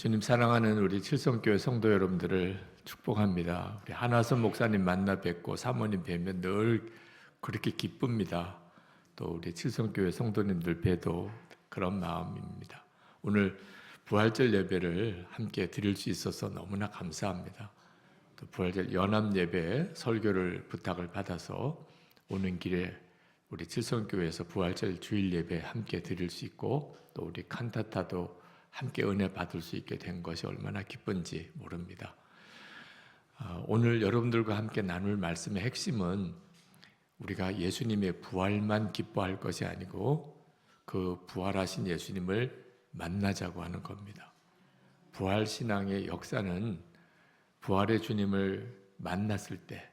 주님 사랑하는 우리 칠성교회 성도 여러분들을 축복합니다. 우리 한화선 목사님 만나 뵙고 사모님 뵈면 늘 그렇게 기쁩니다. 또 우리 칠성교회 성도님들 뵈도 그런 마음입니다. 오늘 부활절 예배를 함께 드릴 수 있어서 너무나 감사합니다. 또 부활절 연합 예배 설교를 부탁을 받아서 오는 길에 우리 칠성교회에서 부활절 주일 예배 함께 드릴 수 있고 또 우리 칸타타도 함께 은혜 받을 수 있게 된 것이 얼마나 기쁜지 모릅니다. 오늘 여러분들과 함께 나눌 말씀의 핵심은 우리가 예수님의 부활만 기뻐할 것이 아니고 그 부활하신 예수님을 만나자고 하는 겁니다. 부활신앙의 역사는 부활의 주님을 만났을 때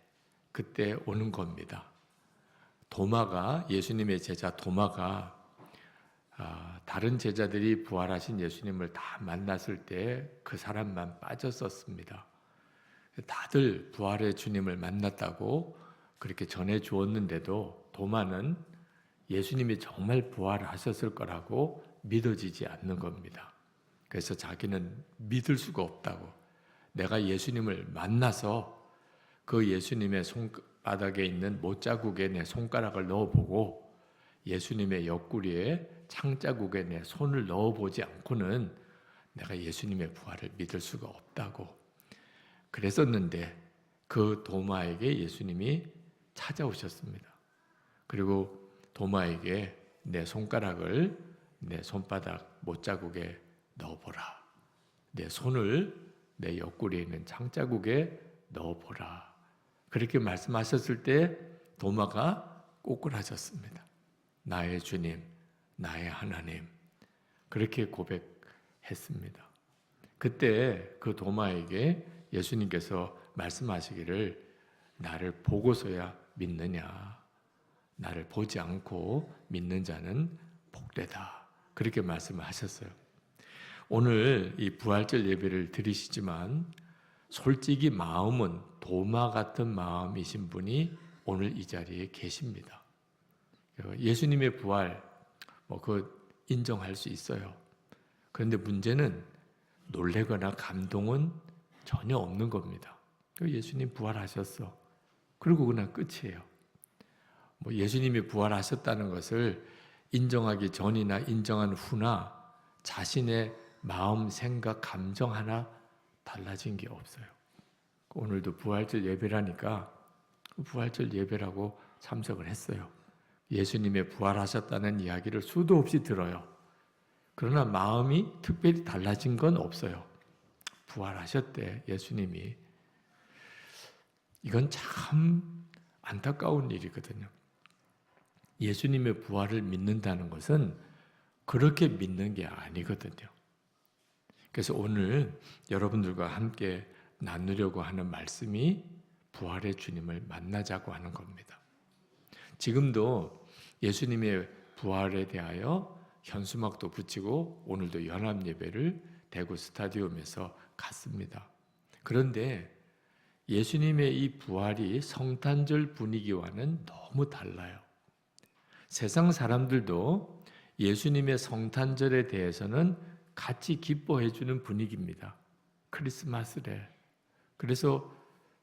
그때 오는 겁니다. 도마가 예수님의 제자 도마가 다른 제자들이 부활하신 예수님을 다 만났을 때 그 사람만 빠졌었습니다. 다들 부활의 주님을 만났다고 그렇게 전해 주었는데도 도마는 예수님이 정말 부활하셨을 거라고 믿어지지 않는 겁니다. 그래서 자기는 믿을 수가 없다고, 내가 예수님을 만나서 그 예수님의 손바닥에 있는 못자국에 내 손가락을 넣어보고 예수님의 옆구리에 창자국에 내 손을 넣어보지 않고는 내가 예수님의 부활을 믿을 수가 없다고 그랬었는데 그 도마에게 예수님이 찾아오셨습니다. 그리고 도마에게 내 손가락을 내 손바닥 못자국에 넣어보라. 내 손을 내 옆구리에 있는 창자국에 넣어보라. 그렇게 말씀하셨을 때 도마가 꼬꾸라졌습니다. 나의 주님, 나의 하나님. 그렇게 고백했습니다. 그때 그 도마에게 예수님께서 말씀하시기를 나를 보고서야 믿느냐. 나를 보지 않고 믿는 자는 복되다. 그렇게 말씀을 하셨어요. 오늘 이 부활절 예배를 드리시지만 솔직히 마음은 도마 같은 마음이신 분이 오늘 이 자리에 계십니다. 예수님의 부활, 인정할 수 있어요. 그런데 문제는 놀래거나 감동은 전혀 없는 겁니다. 예수님 부활하셨어. 그리고 그냥 끝이에요. 예수님이 부활하셨다는 것을 인정하기 전이나 인정한 후나 자신의 마음, 생각, 감정 하나 달라진 게 없어요. 오늘도 부활절 예배라니까 부활절 예배라고 참석을 했어요. 예수님의 부활하셨다는 이야기를 수도 없이 들어요. 그러나 마음이 특별히 달라진 건 없어요. 부활하셨대, 예수님이. 이건 참 안타까운 일이거든요. 예수님의 부활을 믿는다는 것은 그렇게 믿는 게 아니거든요. 그래서 오늘 여러분들과 함께 나누려고 하는 말씀이 부활의 주님을 만나자고 하는 겁니다. 지금도 예수님의 부활에 대하여 현수막도 붙이고 오늘도 연합 예배를 대구 스타디움에서 갔습니다. 그런데 예수님의 이 부활이 성탄절 분위기와는 너무 달라요. 세상 사람들도 예수님의 성탄절에 대해서는 같이 기뻐해 주는 분위기입니다. 크리스마스래. 그래서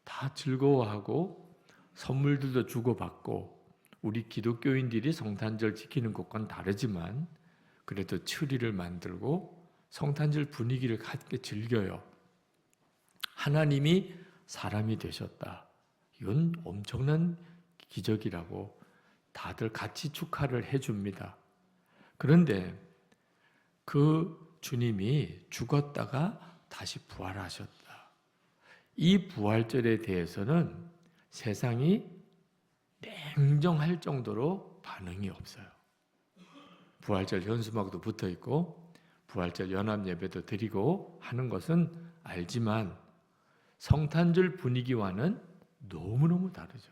다 즐거워하고 선물들도 주고받고 우리 기독교인들이 성탄절 지키는 것과는 다르지만 그래도 트리를 만들고 성탄절 분위기를 함께 즐겨요. 하나님이 사람이 되셨다. 이건 엄청난 기적이라고 다들 같이 축하를 해줍니다. 그런데 그 주님이 죽었다가 다시 부활하셨다. 이 부활절에 대해서는 세상이 냉정할 정도로 반응이 없어요. 부활절 현수막도 붙어 있고 부활절 연합 예배도 드리고 하는 것은 알지만 성탄절 분위기와는 너무너무 다르죠.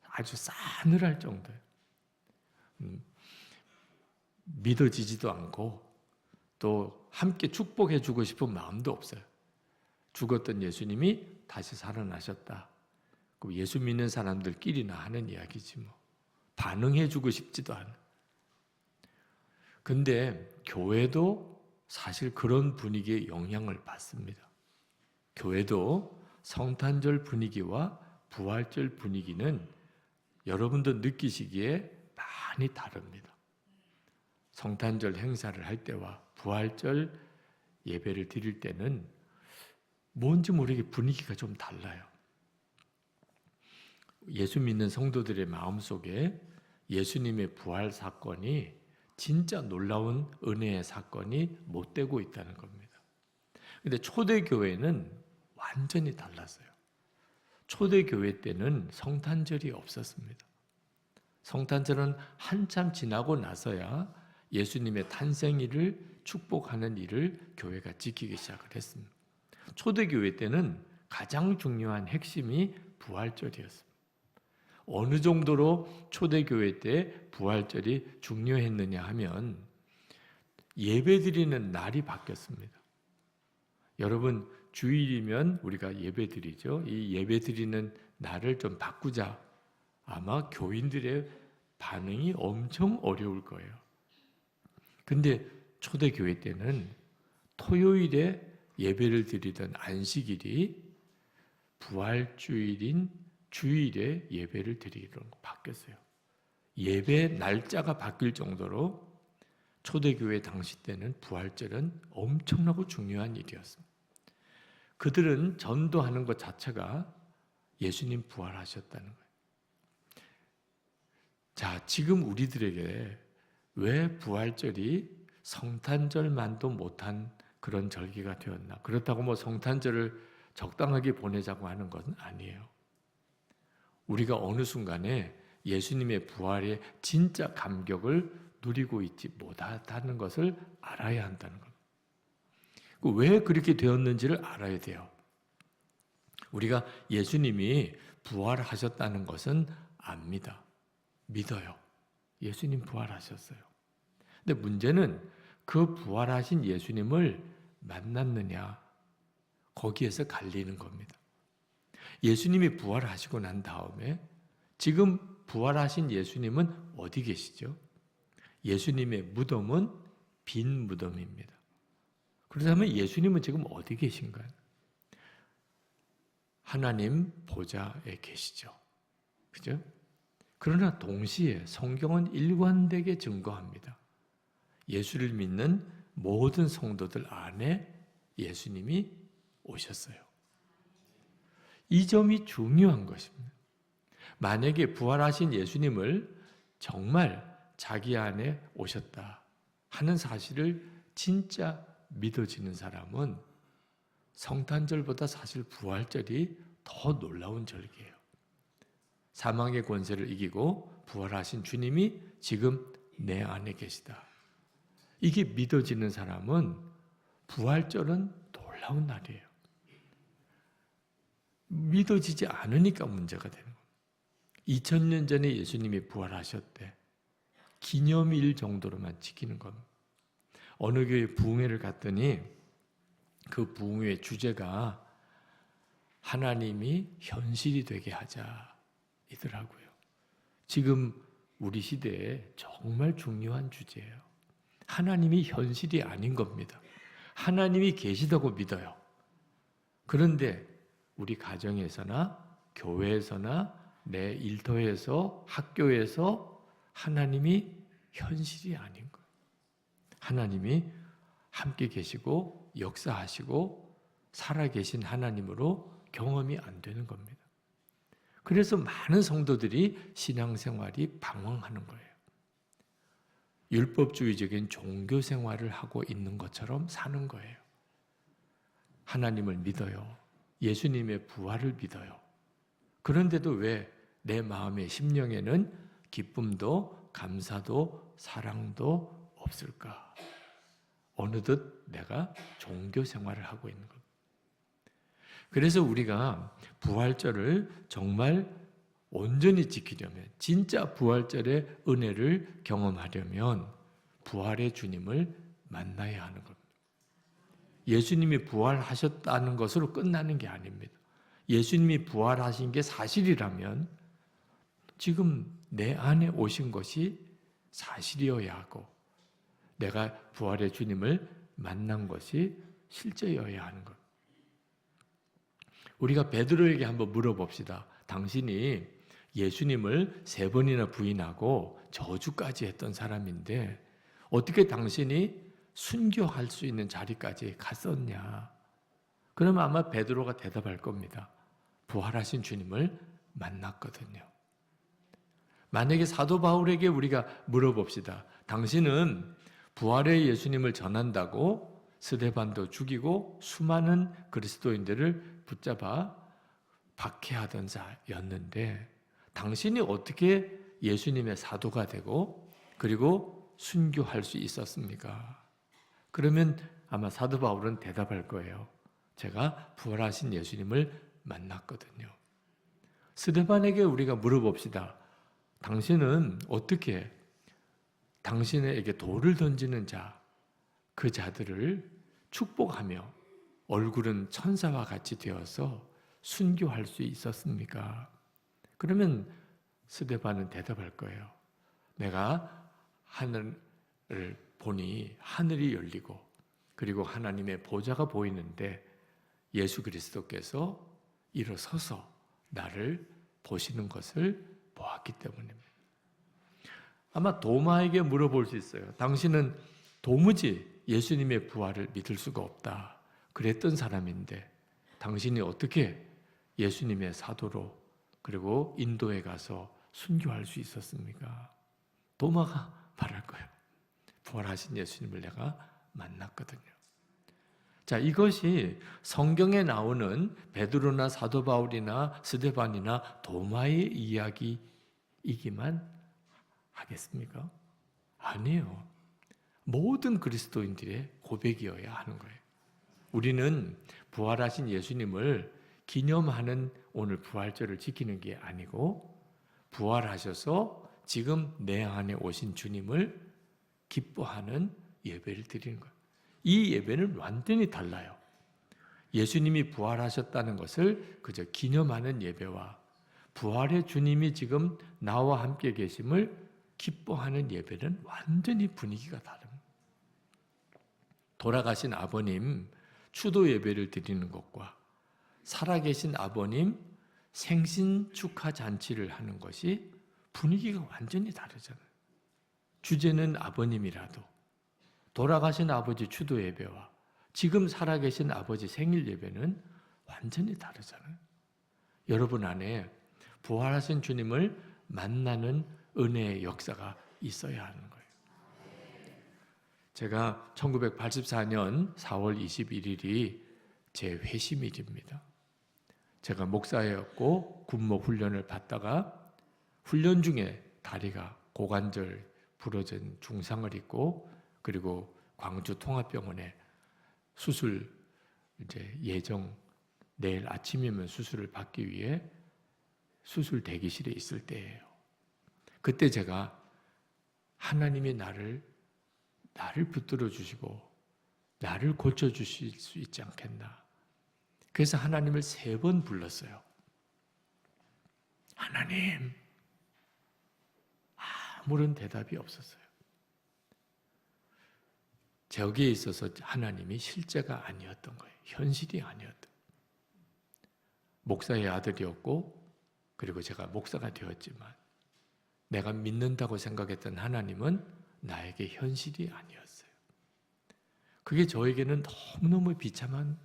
아주 싸늘할 정도예요. 믿어지지도 않고 또 함께 축복해 주고 싶은 마음도 없어요. 죽었던 예수님이 다시 살아나셨다. 예수 믿는 사람들끼리나 하는 이야기지 뭐. 반응해 주고 싶지도 않아. 근데 교회도 사실 그런 분위기에 영향을 받습니다. 교회도 성탄절 분위기와 부활절 분위기는 여러분도 느끼시기에 많이 다릅니다. 성탄절 행사를 할 때와 부활절 예배를 드릴 때는 뭔지 모르게 분위기가 좀 달라요. 예수 믿는 성도들의 마음속에 예수님의 부활 사건이 진짜 놀라운 은혜의 사건이 못되고 있다는 겁니다. 근데 초대교회는 완전히 달랐어요. 초대교회 때는 성탄절이 없었습니다. 성탄절은 한참 지나고 나서야 예수님의 탄생일을 축복하는 일을 교회가 지키기 시작을 했습니다. 초대교회 때는 가장 중요한 핵심이 부활절이었습니다. 어느 정도로 초대교회 때 부활절이 중요했느냐 하면 예배드리는 날이 바뀌었습니다. 여러분 주일이면 우리가 예배드리죠. 이 예배드리는 날을 좀 바꾸자. 아마 교인들의 반응이 엄청 어려울 거예요. 근데 초대교회 때는 토요일에 예배를 드리던 안식일이 부활주일인 주일에 예배를 드리기로 바뀌었어요. 예배 날짜가 바뀔 정도로 초대교회 당시 때는 부활절은 엄청나고 중요한 일이었습니다. 그들은 전도하는 것 자체가 예수님 부활하셨다는 거예요. 자, 지금 우리들에게 왜 부활절이 성탄절만도 못한 그런 절기가 되었나? 그렇다고 뭐 성탄절을 적당하게 보내자고 하는 것은 아니에요. 우리가 어느 순간에 예수님의 부활의 진짜 감격을 누리고 있지 못하다는 것을 알아야 한다는 겁니다. 왜 그렇게 되었는지를 알아야 돼요. 우리가 예수님이 부활하셨다는 것은 압니다. 믿어요. 예수님 부활하셨어요. 근데 문제는 그 부활하신 예수님을 만났느냐, 거기에서 갈리는 겁니다. 예수님이 부활하시고 난 다음에 지금 부활하신 예수님은 어디 계시죠? 예수님의 무덤은 빈 무덤입니다. 그렇다면 예수님은 지금 어디 계신가요? 하나님 보좌에 계시죠. 그죠? 그러나 동시에 성경은 일관되게 증거합니다. 예수를 믿는 모든 성도들 안에 예수님이 오셨어요. 이 점이 중요한 것입니다. 만약에 부활하신 예수님을 정말 자기 안에 오셨다 하는 사실을 진짜 믿어지는 사람은 성탄절보다 사실 부활절이 더 놀라운 절기예요. 사망의 권세를 이기고 부활하신 주님이 지금 내 안에 계시다. 이게 믿어지는 사람은 부활절은 놀라운 날이에요. 믿어지지 않으니까 문제가 되는 거예요. 2000년 전에 예수님이 부활하셨대. 기념일 정도로만 지키는 겁니다. 어느 교회 부흥회를 갔더니 그 부흥회 주제가 하나님이 현실이 되게 하자 이더라고요. 지금 우리 시대에 정말 중요한 주제예요. 하나님이 현실이 아닌 겁니다. 하나님이 계시다고 믿어요. 그런데 우리 가정에서나 교회에서나 내 일터에서 학교에서 하나님이 현실이 아닌 거예요. 하나님이 함께 계시고 역사하시고 살아계신 하나님으로 경험이 안 되는 겁니다. 그래서 많은 성도들이 신앙생활이 방황하는 거예요. 율법주의적인 종교 생활을 하고 있는 것처럼 사는 거예요. 하나님을 믿어요. 예수님의 부활을 믿어요. 그런데도 왜 내 마음의 심령에는 기쁨도 감사도 사랑도 없을까? 어느덧 내가 종교 생활을 하고 있는 겁니다. 그래서 우리가 부활절을 정말 온전히 지키려면, 진짜 부활절의 은혜를 경험하려면 부활의 주님을 만나야 하는 겁니다. 예수님이 부활하셨다는 것으로 끝나는 게 아닙니다. 예수님이 부활하신 게 사실이라면 지금 내 안에 오신 것이 사실이어야 하고, 내가 부활의 주님을 만난 것이 실제여야 하는 것. 우리가 베드로에게 한번 물어봅시다. 당신이 예수님을 3번이나 부인하고 저주까지 했던 사람인데 어떻게 당신이 순교할 수 있는 자리까지 갔었냐? 그러면 아마 베드로가 대답할 겁니다. 부활하신 주님을 만났거든요. 만약에 사도 바울에게 우리가 물어봅시다. 당신은 부활의 예수님을 전한다고 스데반도 죽이고 수많은 그리스도인들을 붙잡아 박해하던 자였는데 당신이 어떻게 예수님의 사도가 되고 그리고 순교할 수 있었습니까? 그러면 아마 사도 바울은 대답할 거예요. 제가 부활하신 예수님을 만났거든요. 스데반에게 우리가 물어봅시다. 당신은 어떻게 당신에게 돌을 던지는 자, 그 자들을 축복하며 얼굴은 천사와 같이 되어서 순교할 수 있었습니까? 그러면 스데반은 대답할 거예요. 내가 하늘을 보니 하늘이 열리고 그리고 하나님의 보좌가 보이는데 예수 그리스도께서 일어서서 나를 보시는 것을 보았기 때문입니다. 아마 도마에게 물어볼 수 있어요. 당신은 도무지 예수님의 부활을 믿을 수가 없다. 그랬던 사람인데 당신이 어떻게 예수님의 사도로 그리고 인도에 가서 순교할 수 있었습니까? 도마가 말할 거예요. 부활하신 예수님을 내가 만났거든요. 자, 이것이 성경에 나오는 베드로나 사도 바울이나 스데반이나 도마의 이야기이기만 하겠습니까? 아니에요. 모든 그리스도인들의 고백이어야 하는 거예요. 우리는 부활하신 예수님을 기념하는 오늘 부활절을 지키는 게 아니고 부활하셔서 지금 내 안에 오신 주님을 기뻐하는 예배를 드리는 거예요. 이 예배는 완전히 달라요. 예수님이 부활하셨다는 것을 그저 기념하는 예배와 부활의 주님이 지금 나와 함께 계심을 기뻐하는 예배는 완전히 분위기가 다릅니다. 돌아가신 아버님 추도 예배를 드리는 것과 살아계신 아버님 생신 축하 잔치를 하는 것이 분위기가 완전히 다르잖아요. 주제는 아버님이라도 돌아가신 아버지 추도 예배와 지금 살아계신 아버지 생일 예배는 완전히 다르잖아요. 여러분 안에 부활하신 주님을 만나는 은혜의 역사가 있어야 하는 거예요. 제가 1984년 4월 21일이 제 회심일입니다. 제가 목사였고 군목 훈련을 받다가 훈련 중에 다리가 고관절 부러진 중상을 입고 그리고 광주 통합병원에 수술 예정 내일 아침이면 수술을 받기 위해 수술 대기실에 있을 때예요. 그때 제가 하나님이 나를 붙들어 주시고 나를 고쳐 주실 수 있지 않겠나. 그래서 하나님을 3번 불렀어요. 하나님, 아무런 대답이 없었어요. 저기에 있어서 하나님이 실제가 아니었던 거예요. 현실이 아니었던. 목사의 아들이었고 그리고 제가 목사가 되었지만 내가 믿는다고 생각했던 하나님은 나에게 현실이 아니었어요. 그게 저에게는 너무너무 비참한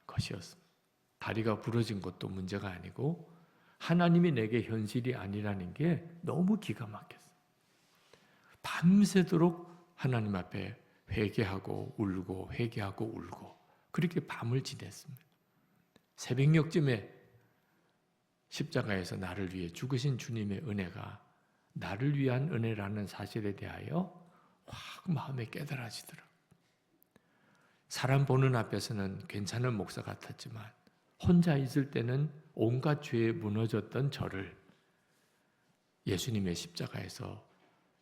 것이었습니다. 다리가 부러진 것도 문제가 아니고 하나님이 내게 현실이 아니라는 게 너무 기가 막혔어요. 밤새도록 하나님 앞에 회개하고 울고 회개하고 울고 그렇게 밤을 지냈습니다. 새벽녘쯤에 십자가에서 나를 위해 죽으신 주님의 은혜가 나를 위한 은혜라는 사실에 대하여 확 마음에 깨달아지더라고요. 사람 보는 앞에서는 괜찮은 목사 같았지만 혼자 있을 때는 온갖 죄에 무너졌던 저를 예수님의 십자가에서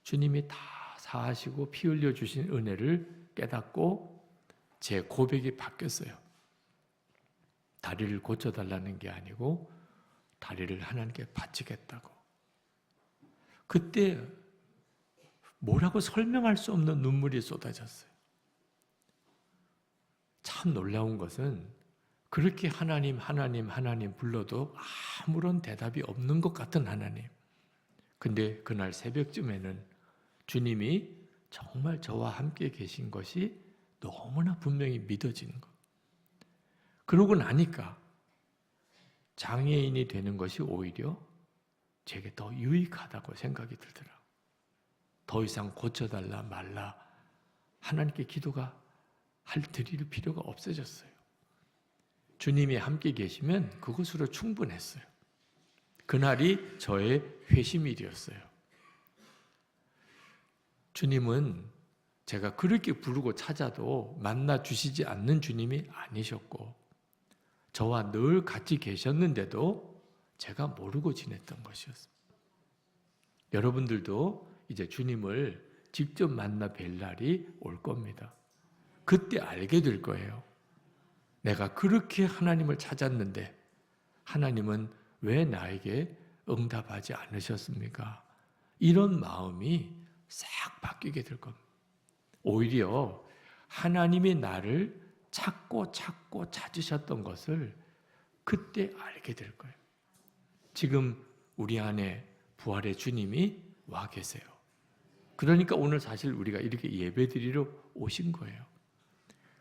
주님이 다 사하시고 피 흘려 주신 은혜를 깨닫고 제 고백이 바뀌었어요. 다리를 고쳐달라는 게 아니고 다리를 하나님께 바치겠다고. 그때 뭐라고 설명할 수 없는 눈물이 쏟아졌어요. 참 놀라운 것은 그렇게 하나님 불러도 아무런 대답이 없는 것 같은 하나님. 근데 그날 새벽쯤에는 주님이 정말 저와 함께 계신 것이 너무나 분명히 믿어지는 것. 그러고 나니까 장애인이 되는 것이 오히려 제게 더 유익하다고 생각이 들더라고요. 더 이상 고쳐달라 말라 하나님께 기도가 드릴 필요가 없어졌어요. 주님이 함께 계시면 그것으로 충분했어요. 그날이 저의 회심일이었어요. 주님은 제가 그렇게 부르고 찾아도 만나 주시지 않는 주님이 아니셨고 저와 늘 같이 계셨는데도 제가 모르고 지냈던 것이었습니다. 여러분들도 이제 주님을 직접 만나 뵐 날이 올 겁니다. 그때 알게 될 거예요. 내가 그렇게 하나님을 찾았는데 하나님은 왜 나에게 응답하지 않으셨습니까? 이런 마음이 싹 바뀌게 될 겁니다. 오히려 하나님이 나를 찾고 찾으셨던 것을 그때 알게 될 거예요. 지금 우리 안에 부활의 주님이 와 계세요. 그러니까 오늘 사실 우리가 이렇게 예배드리러 오신 거예요.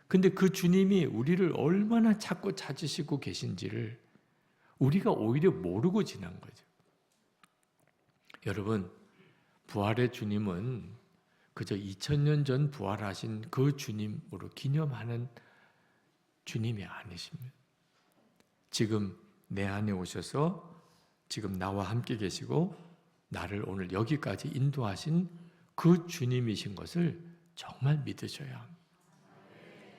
근데 그 주님이 우리를 얼마나 찾고 찾으시고 계신지를 우리가 오히려 모르고 지난 거죠. 여러분, 부활의 주님은 그저 2000년 전 부활하신 그 주님으로 기념하는 주님이 아니십니다. 지금 내 안에 오셔서 지금 나와 함께 계시고 나를 오늘 여기까지 인도하신 그 주님이신 것을 정말 믿으셔야 합니다.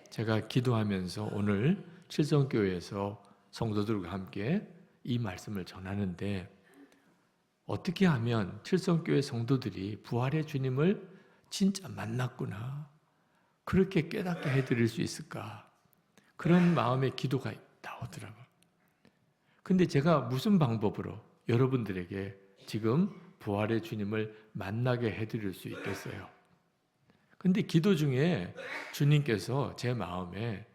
제가 기도하면서 오늘 칠성교회에서 성도들과 함께 이 말씀을 전하는데 어떻게 하면 칠성교회 성도들이 부활의 주님을 진짜 만났구나 그렇게 깨닫게 해드릴 수 있을까 그런 마음의 기도가 나오더라고요. 근데 제가 무슨 방법으로 여러분들에게 지금 부활의 주님을 만나게 해드릴 수 있겠어요? 근데 기도 중에 주님께서 제 마음에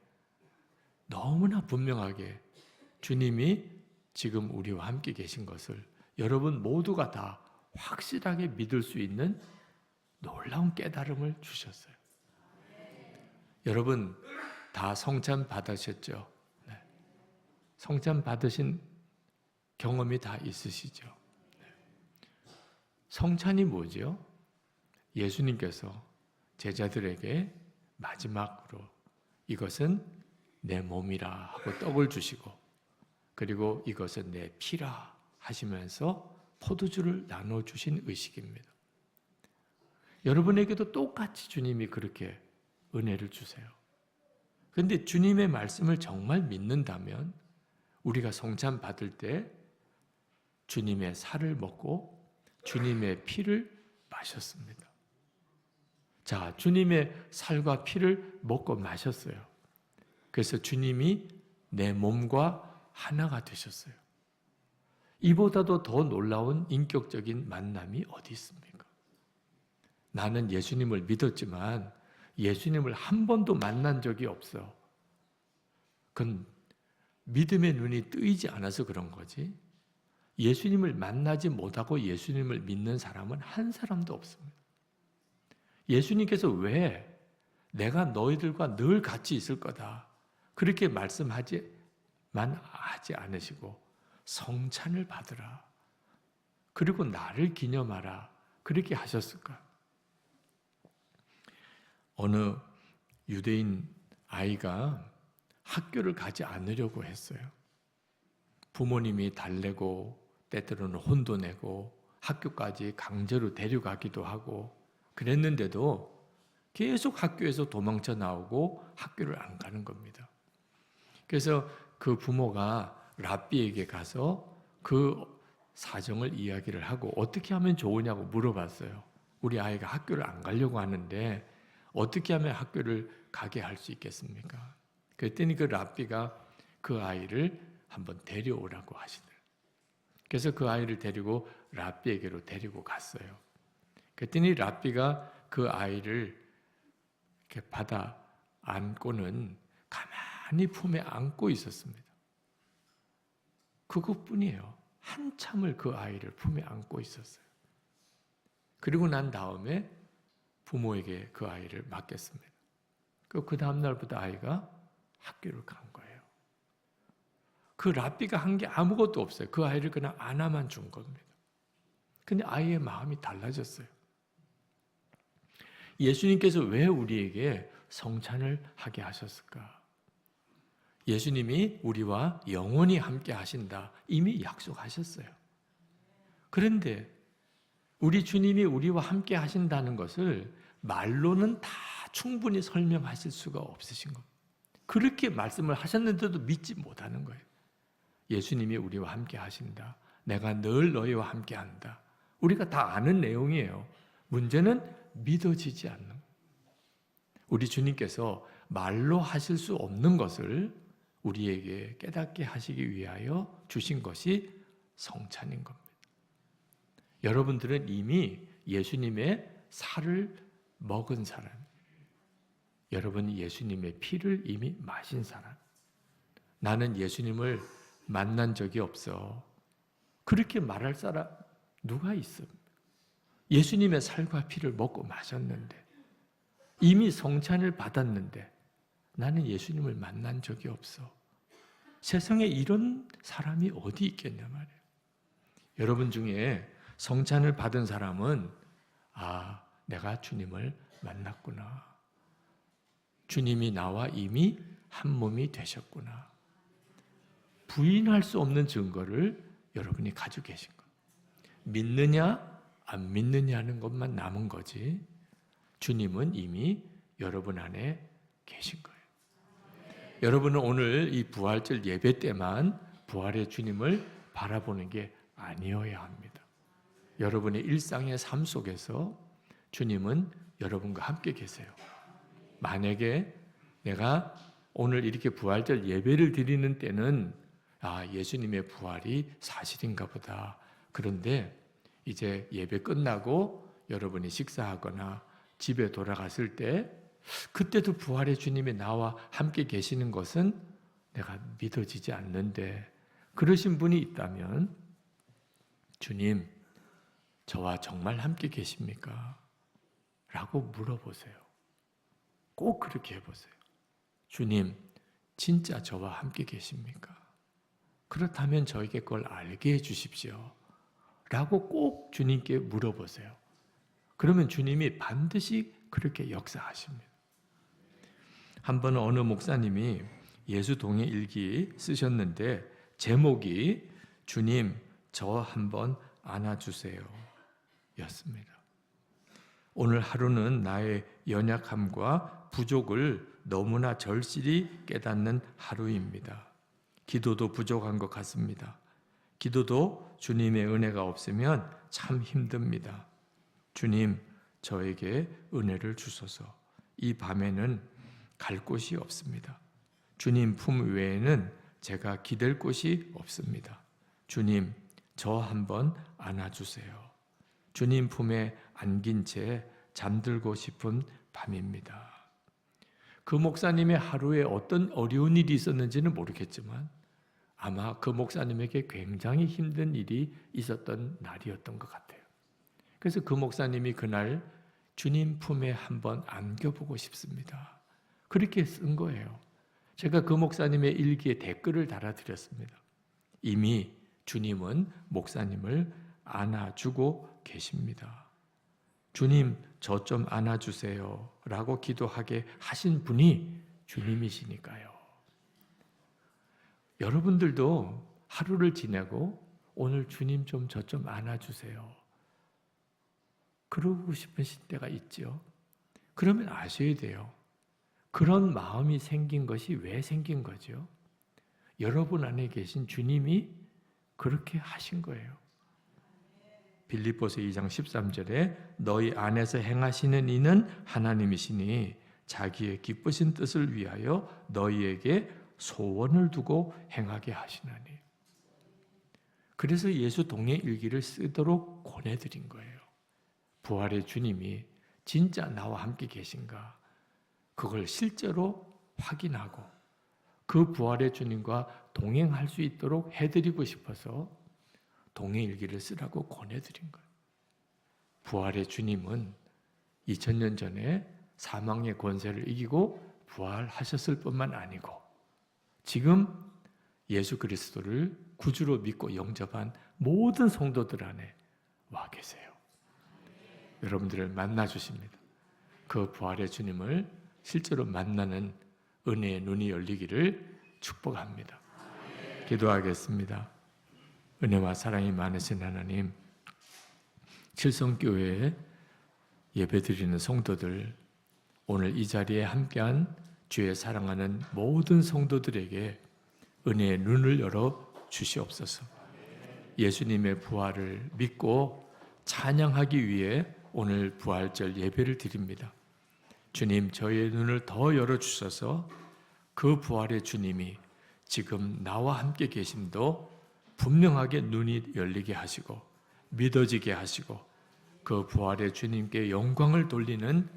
너무나 분명하게 주님이 지금 우리와 함께 계신 것을 여러분 모두가 다 확실하게 믿을 수 있는 놀라운 깨달음을 주셨어요. 여러분 다 성찬 받으셨죠? 네. 성찬 받으신 경험이 다 있으시죠? 네. 성찬이 뭐죠? 예수님께서 제자들에게 마지막으로 이것은 내 몸이라 하고 떡을 주시고 그리고 이것은 내 피라 하시면서 포도주를 나눠주신 의식입니다. 여러분에게도 똑같이 주님이 그렇게 은혜를 주세요. 그런데 주님의 말씀을 정말 믿는다면 우리가 성찬 받을 때 주님의 살을 먹고 주님의 피를 마셨습니다. 자, 주님의 살과 피를 먹고 마셨어요. 그래서 주님이 내 몸과 하나가 되셨어요. 이보다도 더 놀라운 인격적인 만남이 어디 있습니까? 나는 예수님을 믿었지만 예수님을 한 번도 만난 적이 없어. 그건 믿음의 눈이 뜨이지 않아서 그런 거지. 예수님을 만나지 못하고 예수님을 믿는 사람은 한 사람도 없습니다. 예수님께서 왜 내가 너희들과 늘 같이 있을 거다. 그렇게 말씀하지 않으시고 성찬을 받으라. 그리고 나를 기념하라. 그렇게 하셨을까? 어느 유대인 아이가 학교를 가지 않으려고 했어요. 부모님이 달래고 때때로는 혼도 내고 학교까지 강제로 데려가기도 하고 그랬는데도 계속 학교에서 도망쳐 나오고 학교를 안 가는 겁니다. 그래서 그 부모가 랍비에게 가서 그 사정을 이야기를 하고 어떻게 하면 좋으냐고 물어봤어요. 우리 아이가 학교를 안 가려고 하는데 어떻게 하면 학교를 가게 할 수 있겠습니까? 그랬더니 그 랍비가 그 아이를 한번 데려오라고 하시더라고요. 그래서 그 아이를 데리고 랍비에게로 데리고 갔어요. 그랬더니 랍비가 그 아이를 이렇게 받아 안고는 많이 품에 안고 있었습니다. 그것뿐이에요. 한참을 그 아이를 품에 안고 있었어요. 그리고 난 다음에 부모에게 그 아이를 맡겼습니다. 그 다음 날부터 아이가 학교를 간 거예요. 그 랍비가 한 게 아무것도 없어요. 그 아이를 그냥 안아만 준 겁니다. 근데 아이의 마음이 달라졌어요. 예수님께서 왜 우리에게 성찬을 하게 하셨을까? 예수님이 우리와 영원히 함께 하신다. 이미 약속하셨어요. 그런데 우리 주님이 우리와 함께 하신다는 것을 말로는 다 충분히 설명하실 수가 없으신 겁니다. 그렇게 말씀을 하셨는데도 믿지 못하는 거예요. 예수님이 우리와 함께 하신다. 내가 늘 너희와 함께 한다. 우리가 다 아는 내용이에요. 문제는 믿어지지 않는 거예요. 우리 주님께서 말로 하실 수 없는 것을 우리에게 깨닫게 하시기 위하여 주신 것이 성찬인 겁니다. 여러분들은 이미 예수님의 살을 먹은 사람, 여러분이 예수님의 피를 이미 마신 사람. 나는 예수님을 만난 적이 없어. 그렇게 말할 사람 누가 있어? 예수님의 살과 피를 먹고 마셨는데, 이미 성찬을 받았는데 나는 예수님을 만난 적이 없어. 세상에 이런 사람이 어디 있겠냐 말이에요. 여러분 중에 성찬을 받은 사람은 내가 주님을 만났구나. 주님이 나와 이미 한 몸이 되셨구나. 부인할 수 없는 증거를 여러분이 가지고 계신 거예요. 믿느냐 안 믿느냐는 것만 남은 거지, 주님은 이미 여러분 안에 계신 거예요. 여러분은 오늘 이 부활절 예배 때만 부활의 주님을 바라보는 게 아니어야 합니다. 여러분의 일상의 삶 속에서 주님은 여러분과 함께 계세요. 만약에 내가 오늘 이렇게 부활절 예배를 드리는 때는 예수님의 부활이 사실인가 보다. 그런데 이제 예배 끝나고 여러분이 식사하거나 집에 돌아갔을 때 그때도 부활의 주님이 나와 함께 계시는 것은 내가 믿어지지 않는데, 그러신 분이 있다면 주님, 저와 정말 함께 계십니까? 라고 물어보세요. 꼭 그렇게 해보세요. 주님, 진짜 저와 함께 계십니까? 그렇다면 저에게 그걸 알게 해주십시오. 라고 꼭 주님께 물어보세요. 그러면 주님이 반드시 그렇게 역사하십니다. 한 번 어느 목사님이 예수 동의 일기 쓰셨는데 제목이 주님 저 한번 안아주세요 였습니다. 오늘 하루는 나의 연약함과 부족을 너무나 절실히 깨닫는 하루입니다. 기도도 부족한 것 같습니다. 기도도 주님의 은혜가 없으면 참 힘듭니다. 주님, 저에게 은혜를 주소서. 이 밤에는 갈 곳이 없습니다. 주님 품 외에는 제가 기댈 곳이 없습니다. 주님, 저 한번 안아주세요. 주님 품에 안긴 채 잠들고 싶은 밤입니다. 그 목사님의 하루에 어떤 어려운 일이 있었는지는 모르겠지만 아마 그 목사님에게 굉장히 힘든 일이 있었던 날이었던 것 같아요. 그래서 그 목사님이 그날 주님 품에 한번 안겨보고 싶습니다. 그렇게 쓴 거예요. 제가 그 목사님의 일기에 댓글을 달아드렸습니다. 이미 주님은 목사님을 안아주고 계십니다. 주님, 저 좀 안아주세요 라고 기도하게 하신 분이 주님이시니까요. 여러분들도 하루를 지내고 오늘 주님 좀 저 좀 안아주세요. 그러고 싶으신 때가 있죠. 그러면 아셔야 돼요. 그런 마음이 생긴 것이 왜 생긴 거죠? 여러분 안에 계신 주님이 그렇게 하신 거예요. 빌립보서 2장 13절에 너희 안에서 행하시는 이는 하나님이시니 자기의 기쁘신 뜻을 위하여 너희에게 소원을 두고 행하게 하시나니. 그래서 예수 동의 일기를 쓰도록 권해드린 거예요. 부활의 주님이 진짜 나와 함께 계신가? 그걸 실제로 확인하고 그 부활의 주님과 동행할 수 있도록 해드리고 싶어서 동행일기를 쓰라고 권해드린 거예요. 부활의 주님은 2000년 전에 사망의 권세를 이기고 부활하셨을 뿐만 아니고 지금 예수 그리스도를 구주로 믿고 영접한 모든 성도들 안에 와 계세요. 여러분들을 만나 주십니다. 그 부활의 주님을 실제로 만나는 은혜의 눈이 열리기를 축복합니다. 기도하겠습니다. 은혜와 사랑이 많으신 하나님, 칠성교회에 예배드리는 성도들, 오늘 이 자리에 함께한 주의 사랑하는 모든 성도들에게 은혜의 눈을 열어 주시옵소서. 예수님의 부활을 믿고 찬양하기 위해 오늘 부활절 예배를 드립니다. 주님, 저희의 눈을 더 열어주셔서 그 부활의 주님이 지금 나와 함께 계심도 분명하게 눈이 열리게 하시고 믿어지게 하시고 그 부활의 주님께 영광을 돌리는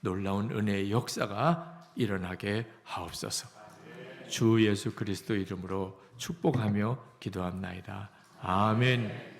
놀라운 은혜의 역사가 일어나게 하옵소서. 주 예수 그리스도 이름으로 축복하며 기도합나이다. 아멘.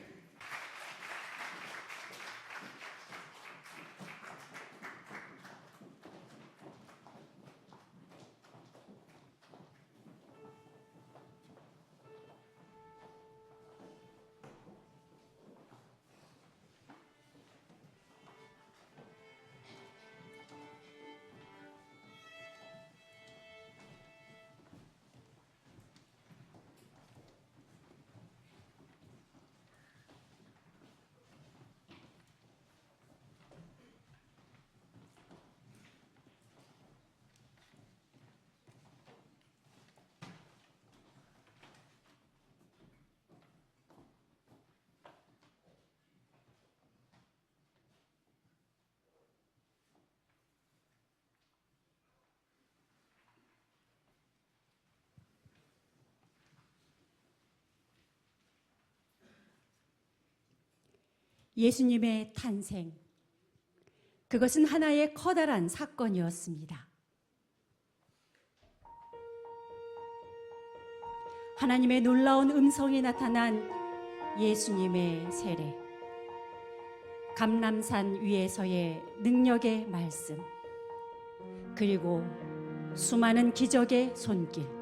예수님의 탄생, 그것은 하나의 커다란 사건이었습니다. 하나님의 놀라운 음성이 나타난 예수님의 세례, 감람산 위에서의 능력의 말씀, 그리고 수많은 기적의 손길,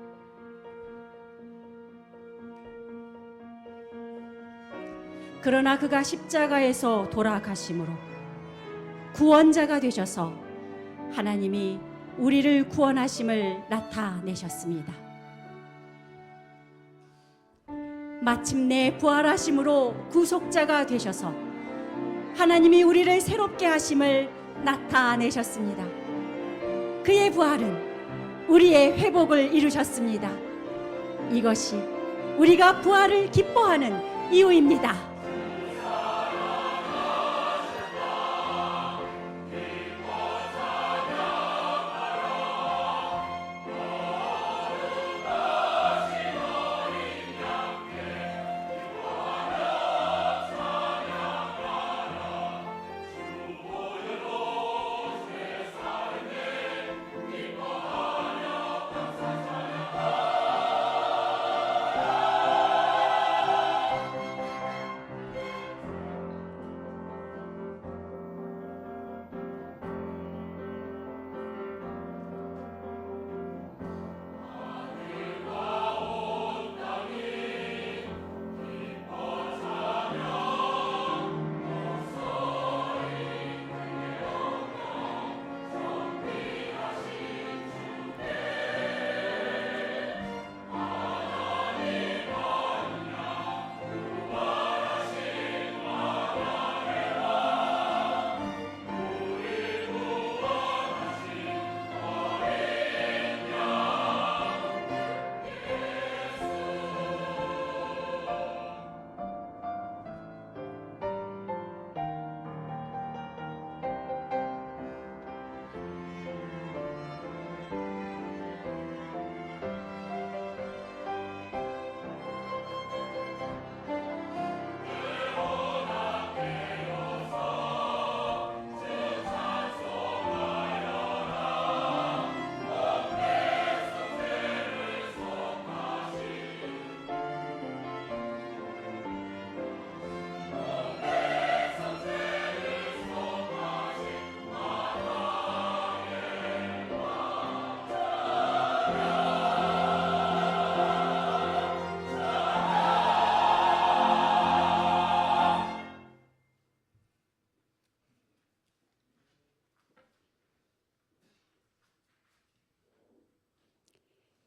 그러나 그가 십자가에서 돌아가심으로 구원자가 되셔서 하나님이 우리를 구원하심을 나타내셨습니다. 마침내 부활하심으로 구속자가 되셔서 하나님이 우리를 새롭게 하심을 나타내셨습니다. 그의 부활은 우리의 회복을 이루셨습니다. 이것이 우리가 부활을 기뻐하는 이유입니다.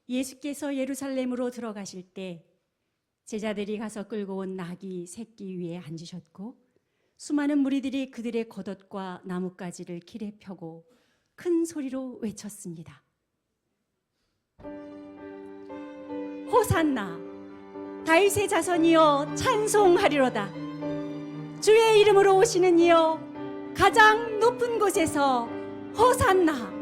예수께서 예루살렘으로 들어가실 때 제자들이 가서 끌고 온 나귀 새끼 위에 앉으셨고 수많은 무리들이 그들의 겉옷과 나뭇가지를 길에 펴고 큰 소리로 외쳤습니다. 호산나 다윗의 자손이여 찬송하리로다. 주의 이름으로 오시는 이여 가장 높은 곳에서 호산나.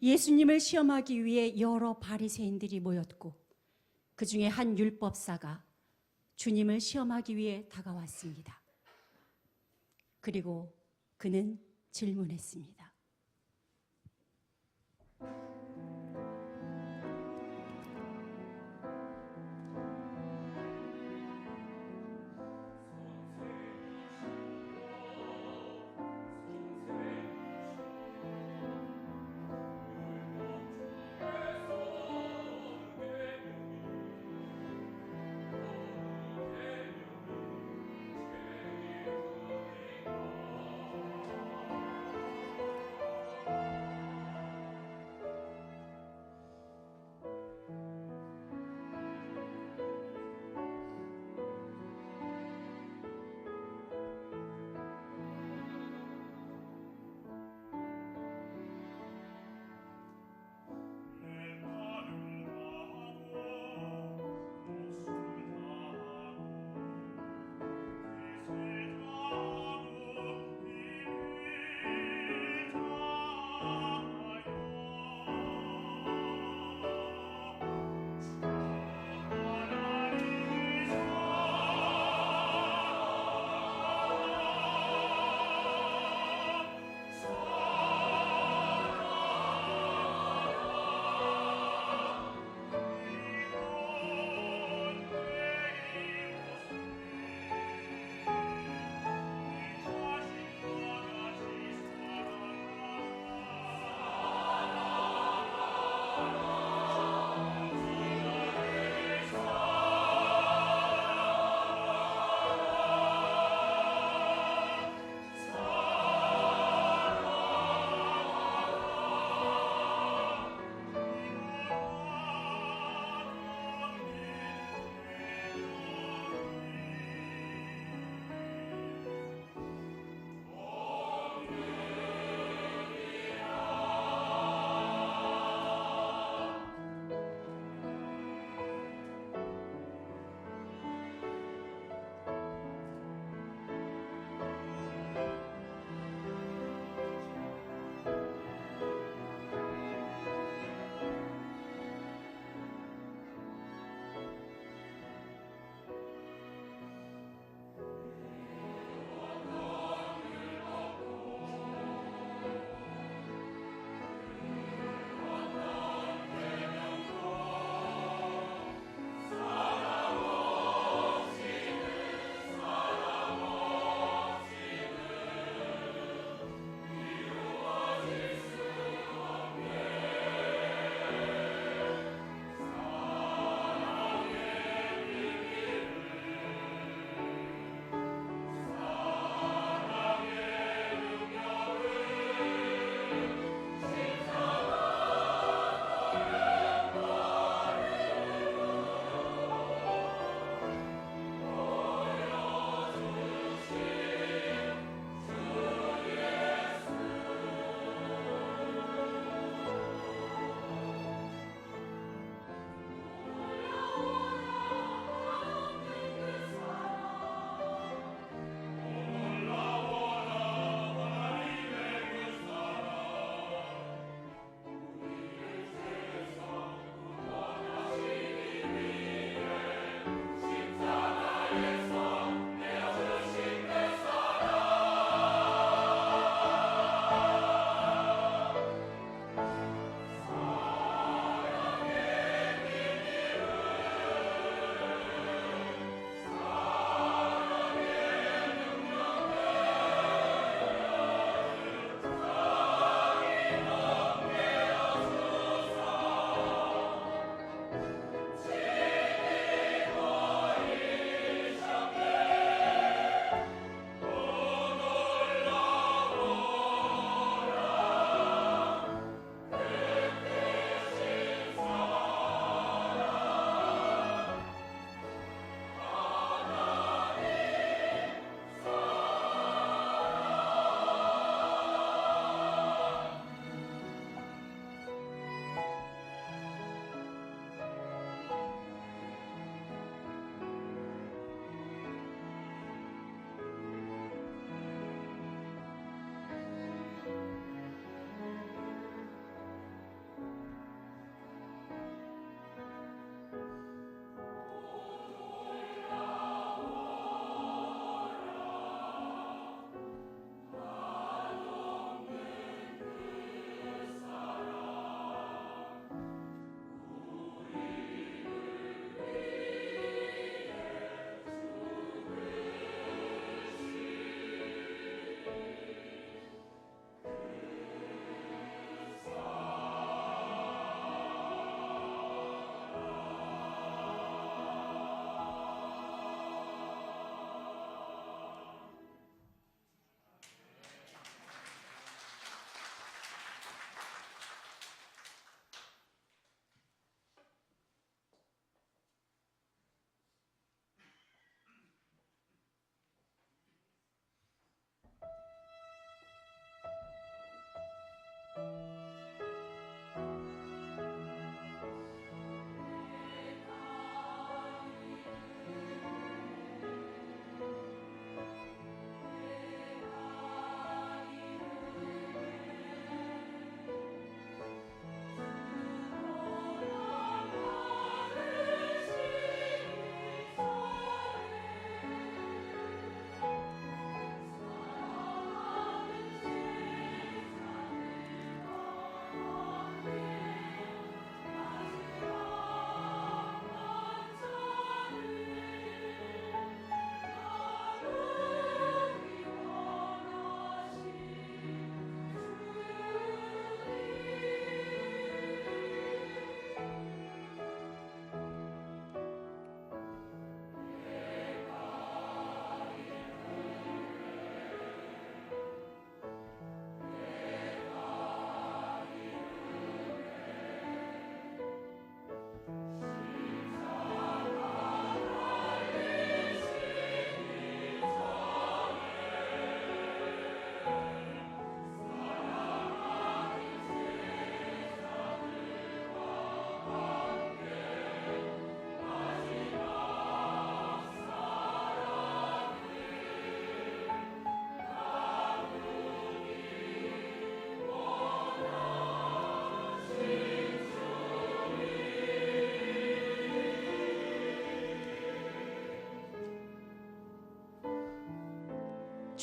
예수님을 시험하기 위해 여러 바리새인들이 모였고 그 중에 한 율법사가 주님을 시험하기 위해 다가왔습니다. 그리고 그는 질문했습니다.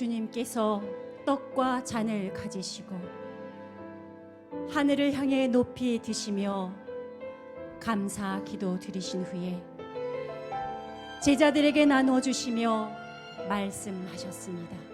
주님께서 떡과 잔을 가지시고 하늘을 향해 높이 드시며 감사 기도 드리신 후에 제자들에게 나누어 주시며 말씀하셨습니다.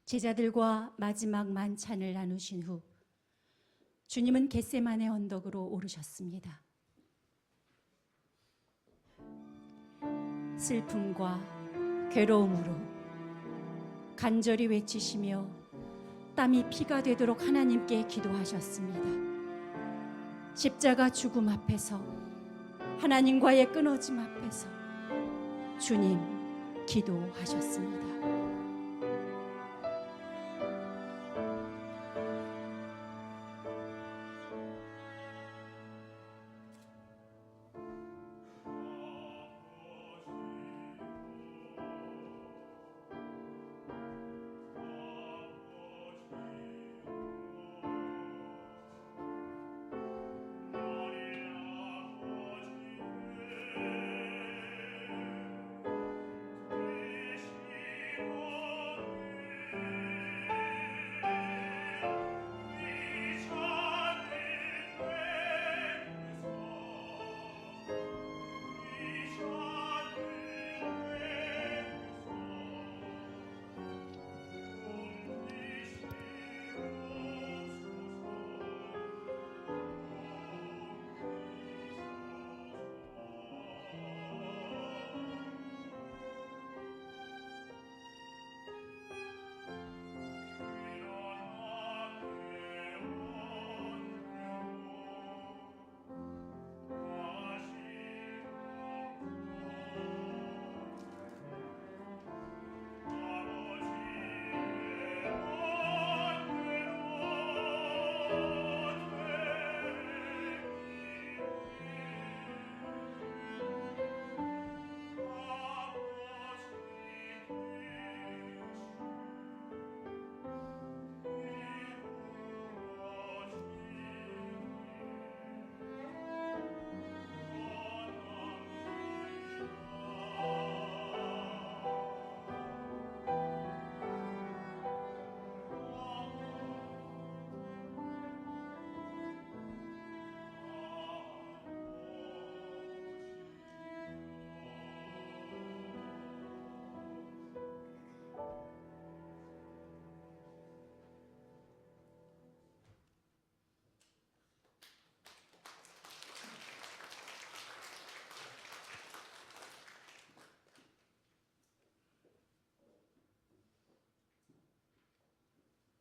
제자들과 마지막 만찬을 나누신 후 주님은 겟세마네 언덕으로 오르셨습니다. 슬픔과 괴로움으로 간절히 외치시며 땀이 피가 되도록 하나님께 기도하셨습니다. 십자가 죽음 앞에서, 하나님과의 끊어짐 앞에서 주님 기도하셨습니다.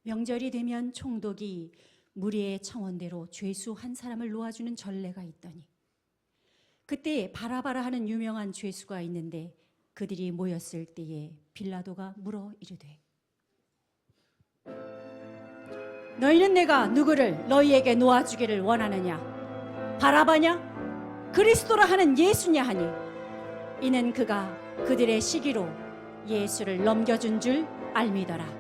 명절이 되면 총독이 무리의 청원대로 죄수 한 사람을 놓아주는 전례가 있더니 그때 바라바라 하는 유명한 죄수가 있는데 그들이 모였을 때에 빌라도가 물어 이르되 너희는 내가 누구를 너희에게 놓아주기를 원하느냐? 바라바냐? 그리스도라 하는 예수냐 하니 이는 그가 그들의 시기로 예수를 넘겨준 줄 알미더라.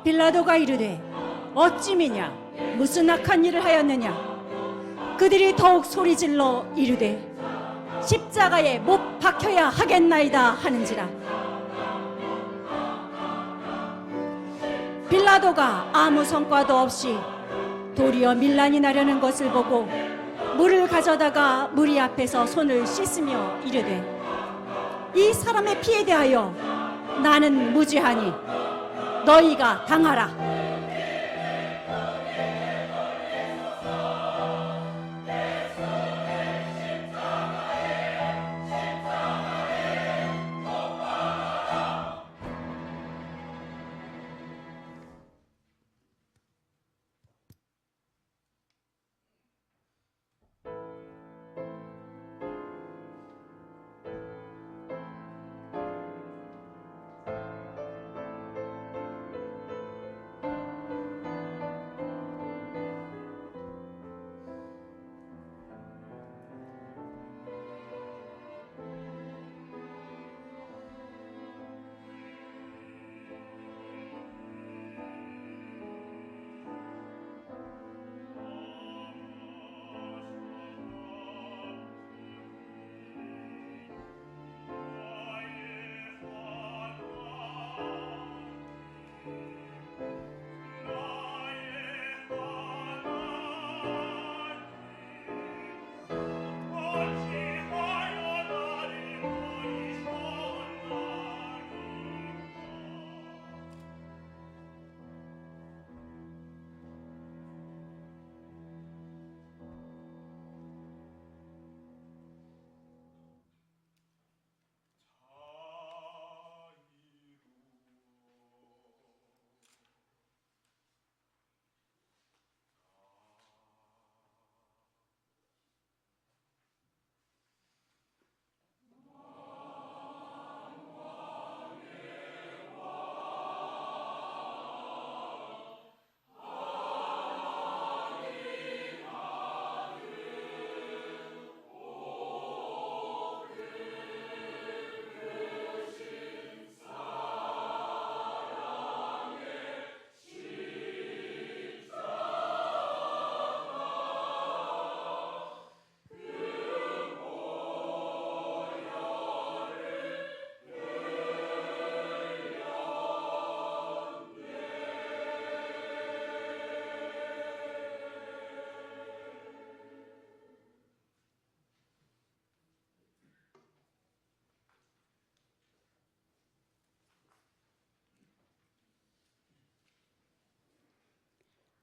빌라도가 이르되 어찌미냐 무슨 악한 일을 하였느냐? 그들이 더욱 소리질러 이르되 십자가에 못 박혀야 하겠나이다 하는지라. 빌라도가 아무 성과도 없이 도리어 밀란이 나려는 것을 보고 물을 가져다가 무리 앞에서 손을 씻으며 이르되 이 사람의 피에 대하여 나는 무죄하니 너희가 당하라.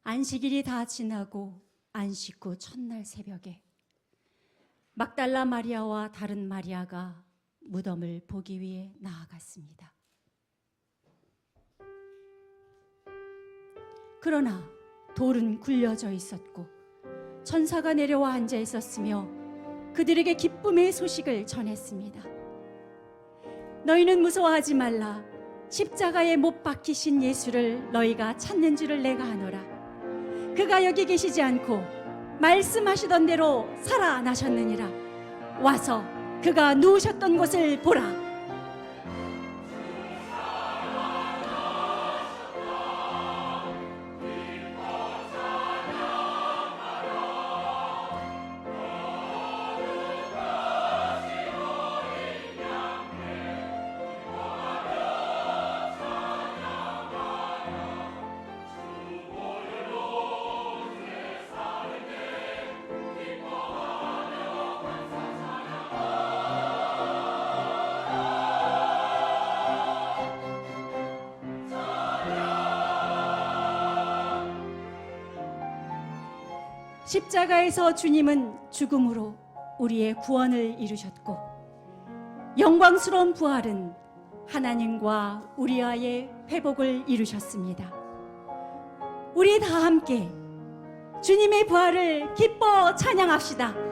안식일이 다 지나고 안식 후 첫날 새벽에 막달라 마리아와 다른 마리아가 무덤을 보기 위해 나아갔습니다. 그러나 돌은 굴려져 있었고 천사가 내려와 앉아 있었으며 그들에게 기쁨의 소식을 전했습니다. 너희는 무서워하지 말라. 십자가에 못 박히신 예수를 너희가 찾는 줄을 내가 아노라. 그가 여기 계시지 않고 말씀하시던 대로 살아나셨느니라. 와서 그가 누우셨던 곳을 보라. 십자가에서 주님은 죽음으로 우리의 구원을 이루셨고, 영광스러운 부활은 하나님과 우리와의 회복을 이루셨습니다. 우리 다 함께 주님의 부활을 기뻐 찬양합시다.